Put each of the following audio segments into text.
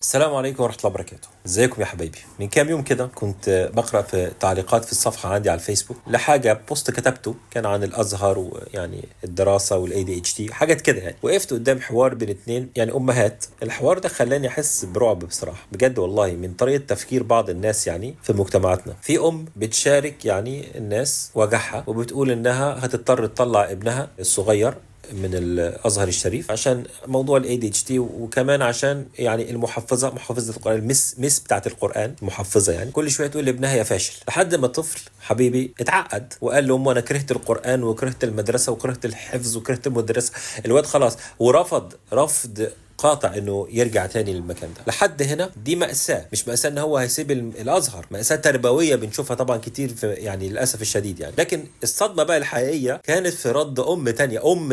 السلام عليكم ورحمة الله وبركاته. ازيكم يا حبايبي؟ من كام يوم كده كنت بقرأ في تعليقات في الصفحة عندي على الفيسبوك لحاجة بوست كتبته كان عن الأزهر ويعني الدراسة والاي دي اتش دي حاجات كده. يعني وقفت قدام حوار بين اتنين يعني أمهات. الحوار ده خلاني أحس برعب بصراحة بجد والله من طريقة تفكير بعض الناس يعني في مجتمعاتنا. في بتشارك يعني الناس وجعها وبتقول إنها هتضطر تطلع ابنها الصغير من الازهر الشريف عشان موضوع الاي دي اتش تي، وكمان عشان يعني محفظه القران، المس بتاعه القران، المحفظه يعني كل شويه تقول لابنها يا فاشل، لحد ما الطفل حبيبي اتعقد وقال لامه انا كرهت القران وكرهت المدرسه وكرهت الحفظ وكرهت المدرسه. الواد خلاص ورفض رفض قاطع انه يرجع تاني للمكان ده. لحد هنا دي مأساة، مش مأساة ان هو هيسيب الازهر، مأساة تربوية بنشوفها طبعا كتير في يعني للاسف الشديد يعني. لكن الصدمة بقى الحقيقية كانت في رد ام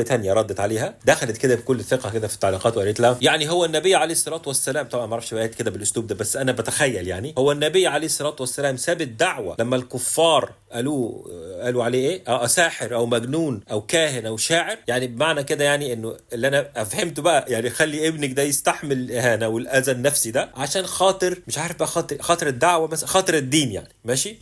تانية ردت عليها، دخلت كده بكل ثقة كده في التعليقات وقالت لها يعني هو النبي عليه الصلاة والسلام، طبعا ما اعرفش بقى كده بالاسلوب ده بس انا بتخيل يعني هو النبي عليه الصلاة والسلام ساب الدعوة لما الكفار قالوا عليه ايه ساحر او مجنون او كاهن او شاعر؟ يعني بمعنى كده يعني انه اللي انا فهمته بقى يعني خلي ابنك ده يستحمل الاهانه والاذى النفسي ده عشان خاطر مش عارف بقى خاطر الدعوه مثلا، خاطر الدين يعني. ماشي،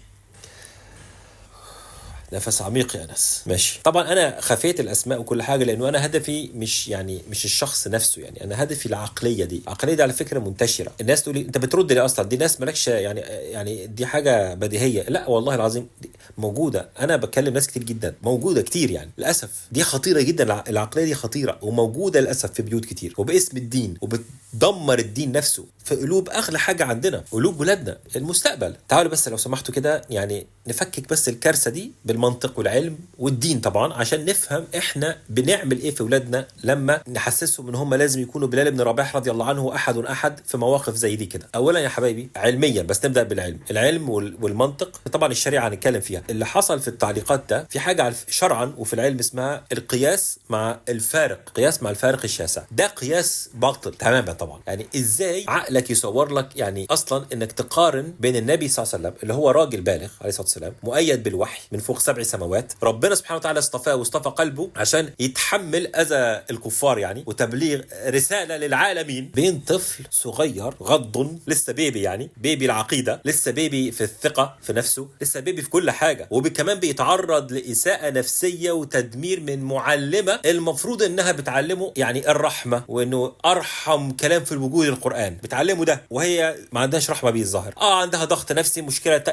نفس عميق يا ناس. ماشي، طبعا انا خفيت الاسماء وكل حاجه لانه انا هدفي مش الشخص نفسه، يعني انا هدفي العقليه دي. العقليه دي على فكره منتشره، الناس تقول لي انت بترد لي اصلا دي ناس مالكش يعني دي حاجه بديهيه. لا والله العظيم دي موجوده، انا بكلم ناس كتير جدا، موجوده كتير يعني للاسف. دي خطيره جدا، العقليه دي خطيره وموجوده للاسف في بيوت كتير وباسم الدين، وبتدمر الدين نفسه في قلوب اغلى حاجه عندنا، قلوب ولادنا المستقبل. تعالوا بس لو سمحتوا كده يعني نفكك بس الكارثه دي بالمنطق والعلم والدين طبعا عشان نفهم احنا بنعمل ايه في ولادنا لما نحسسهم ان هم لازم يكونوا بلال بن رباح رضي الله عنه احد في مواقف زي دي كده. اولا يا حبايبي علميا، بس نبدا بالعلم، العلم والمنطق. طبعا الشريعه هنتكلم فيها. اللي حصل في التعليقات ده في حاجه شرعا وفي العلم اسمها القياس مع الفارق، قياس مع الفارق الشاسع. ده قياس باطل تماما طبعا. يعني ازاي عقلك يصور لك يعني اصلا انك تقارن بين النبي صلى الله عليه وسلم اللي هو راجل بالغ عليه الصلاه والسلام مؤيد بالوحي من فوق 7 سماوات، ربنا سبحانه وتعالى اصطفاه واصطفى قلبه عشان يتحمل اذى الكفار يعني وتبليغ رساله للعالمين، بين طفل صغير غض لسه بيبي، يعني بيبي العقيده، لسه بيبي في الثقه في نفسه، لسه بيبي في كل حاجه، وكمان بيتعرض لاساءه نفسيه وتدمير من معلمه المفروض انها بتعلمه يعني الرحمه وانه ارحم كلام في الوجود القران، بتعلمه ده وهي ما عندهاش رحمه بيه الظاهر. عندها ضغط نفسي، مشكله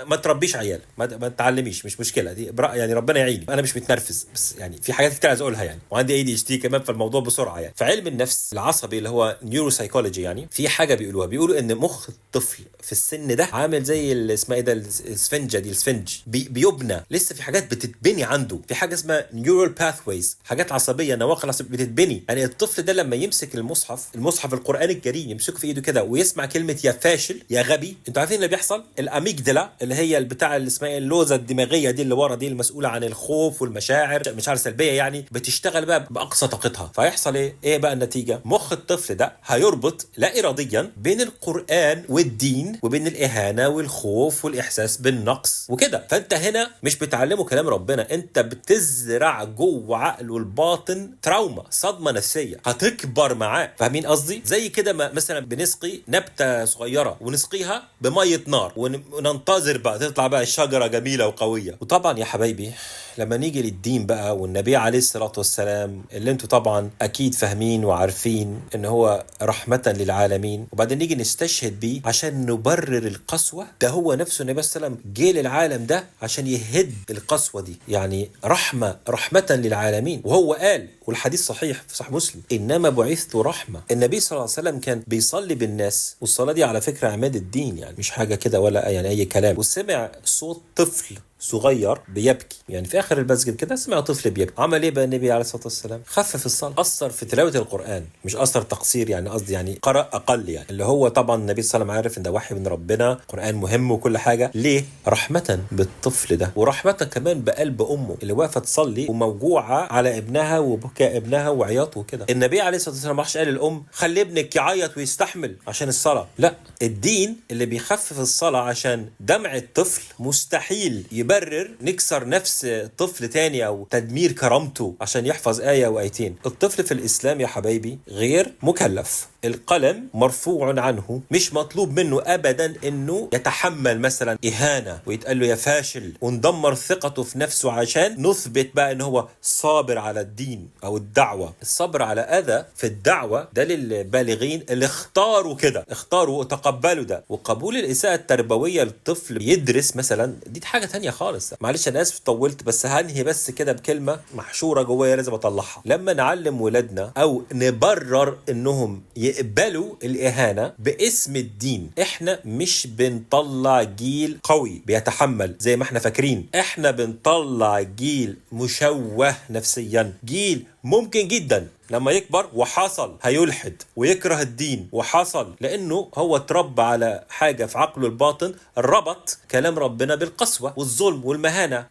ما تربيش عيال، ما تعلميش، مش مشكله دي يعني ربنا يعيني، انا مش متنرفز بس يعني في حاجات كتير عايز اقولها يعني، وعندي اي دي اتش دي كمان في الموضوع بسرعه يعني. فعلم النفس العصبي اللي هو نيورو سايكولوجي يعني في حاجه بيقولوا ان مخ الطفل في السن ده عامل زي اسمها ايه ده السفنجه دي، السفنج بيبنى لسه، في حاجات بتتبني عنده، في حاجه اسمها نيورال باثويز، حاجات عصبيه، نواقل عصبيه بتتبني. يعني الطفل ده لما يمسك المصحف القراني الكريم يمسكه في ايده كده ويسمع كلمه يا فاشل يا غبي، انتوا عارفين اللي بيحصل؟ الاميجدلا اللي هي البتاع اللي اسمها اللوزه الدماغيه دي اللي ورا دي المسؤوله عن الخوف والمشاعر، مشاعر سلبيه يعني، بتشتغل بقى باقصى طاقتها. فيحصل ايه بقى النتيجه؟ مخ الطفل ده هيربط لا اراديا بين القران والدين وبين الاهانه والخوف والاحساس بالنقص وكده. فانت هنا مش بتعلمه كلام ربنا، انت بتزرع جوه عقله الباطن تراوما، صدمه نفسيه هتكبر معاه. فاهمين قصدي؟ زي كده مثلا بنسقي نبته صغيره ونسقيها بميه نار وننتظر بقى تطلع بقى الشجره جميله وقويه. وطبعا يا حبايبي لما نيجي للدين بقى والنبي عليه الصلاة والسلام اللي انتوا طبعا اكيد فاهمين وعارفين ان هو رحمة للعالمين، وبعدين نيجي نستشهد بيه عشان نبرر القسوة، ده هو نفسه النبي صلى الله عليه وسلم جه للعالم ده عشان يهد القسوة دي، يعني رحمة للعالمين. وهو قال والحديث صحيح في صحيح مسلم انما بعثت رحمة. النبي صلى الله عليه وسلم كان بيصلي بالناس، والصلاة دي على فكرة عماد الدين يعني مش حاجة كده ولا يعني اي كلام، وسمع صوت طفل صغير بيبكي يعني في اخر المسجد كده، سمع طفل بيبكي. عمل ايه بقى النبي عليه الصلاه والسلام؟ خفف الصلاه، اثر في تلاوه القران، مش اثر تقصير يعني، قصدي يعني قرأ اقل يعني، اللي هو طبعا النبي صلى الله عليه وسلم عارف ان ده وحي من ربنا، قران مهم وكل حاجه. ليه؟ رحمه بالطفل ده، ورحمه كمان بقلب امه اللي واقفه تصلي وموجوعه على ابنها وبكاء ابنها وعياطه وكده. النبي عليه الصلاه والسلام ما راحش قال للام خلي ابنك يعيط ويستحمل عشان الصلاه، لا، الدين اللي بيخفف الصلاه عشان دمع الطفل مستحيل يبرر نكسر نفس طفل تاني او تدمير كرامته عشان يحفظ آية او آيتين. الطفل في الإسلام يا حبايبي غير مكلف، القلم مرفوع عنه، مش مطلوب منه ابدا انه يتحمل مثلا اهانه ويتقال له يا فاشل وندمر ثقته في نفسه عشان نثبت بقى ان هو صابر على الدين او الدعوه. الصبر على اذى في الدعوه ده للبالغين اللي اختاروا كده، اختاروا وتقبلوا ده. وقبول الاساءه التربويه للطفل يدرس مثلا دي حاجه تانية خالص. معلش انا اسف طولت، بس هنهي بس كده بكلمه محشوره جوايا لازم اطلعها. لما نعلم ولادنا او نبرر انهم يقبلوا الاهانه باسم الدين، احنا مش بنطلع جيل قوي بيتحمل زي ما احنا فاكرين، احنا بنطلع جيل مشوه نفسيا، جيل ممكن جدا لما يكبر وحصل هيلحد ويكره الدين، وحصل لانه هو اتربى على حاجه في عقله الباطن ربط كلام ربنا بالقسوه والظلم والمهانه.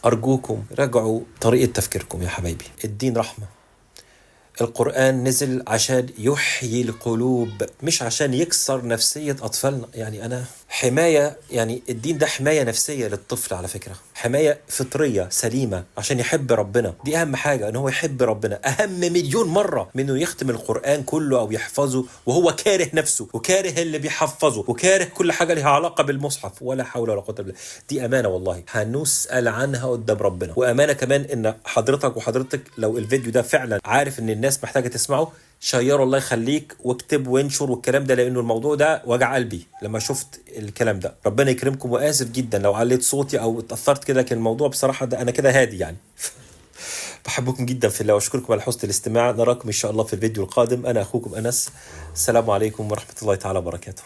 ارجوكم راجعوا طريقه تفكيركم يا حبايبي. الدين رحمه، القرآن نزل عشان يحيي القلوب مش عشان يكسر نفسية أطفالنا. يعني أنا حماية، يعني الدين ده حماية نفسية للطفل على فكرة، حماية فطرية سليمة عشان يحب ربنا. دي أهم حاجة، إن هو يحب ربنا أهم مليون مرة من إنه يختم القرآن كله أو يحفظه وهو كاره نفسه وكاره اللي بيحفظه وكاره كل حاجة لها علاقة بالمصحف. ولا حول ولا قوة إلا بالله. دي أمانة والله هنسأل عنها قدام ربنا. وأمانة كمان إن حضرتك لو الفيديو ده فعلا عارف إن الناس محتاجة تسمعه، شيره الله يخليك واكتب وانشر والكلام ده، لانه الموضوع ده وجع قلبي لما شفت الكلام ده. ربنا يكرمكم، واسف جدا لو عليت صوتي او اتاثرت كده، لكن الموضوع بصراحه ده انا كده هادي يعني. بحبكم جدا في الله واشكركم على حسن الاستماع. نراكم ان شاء الله في الفيديو القادم. انا اخوكم انس، السلام عليكم ورحمه الله تعالى وبركاته.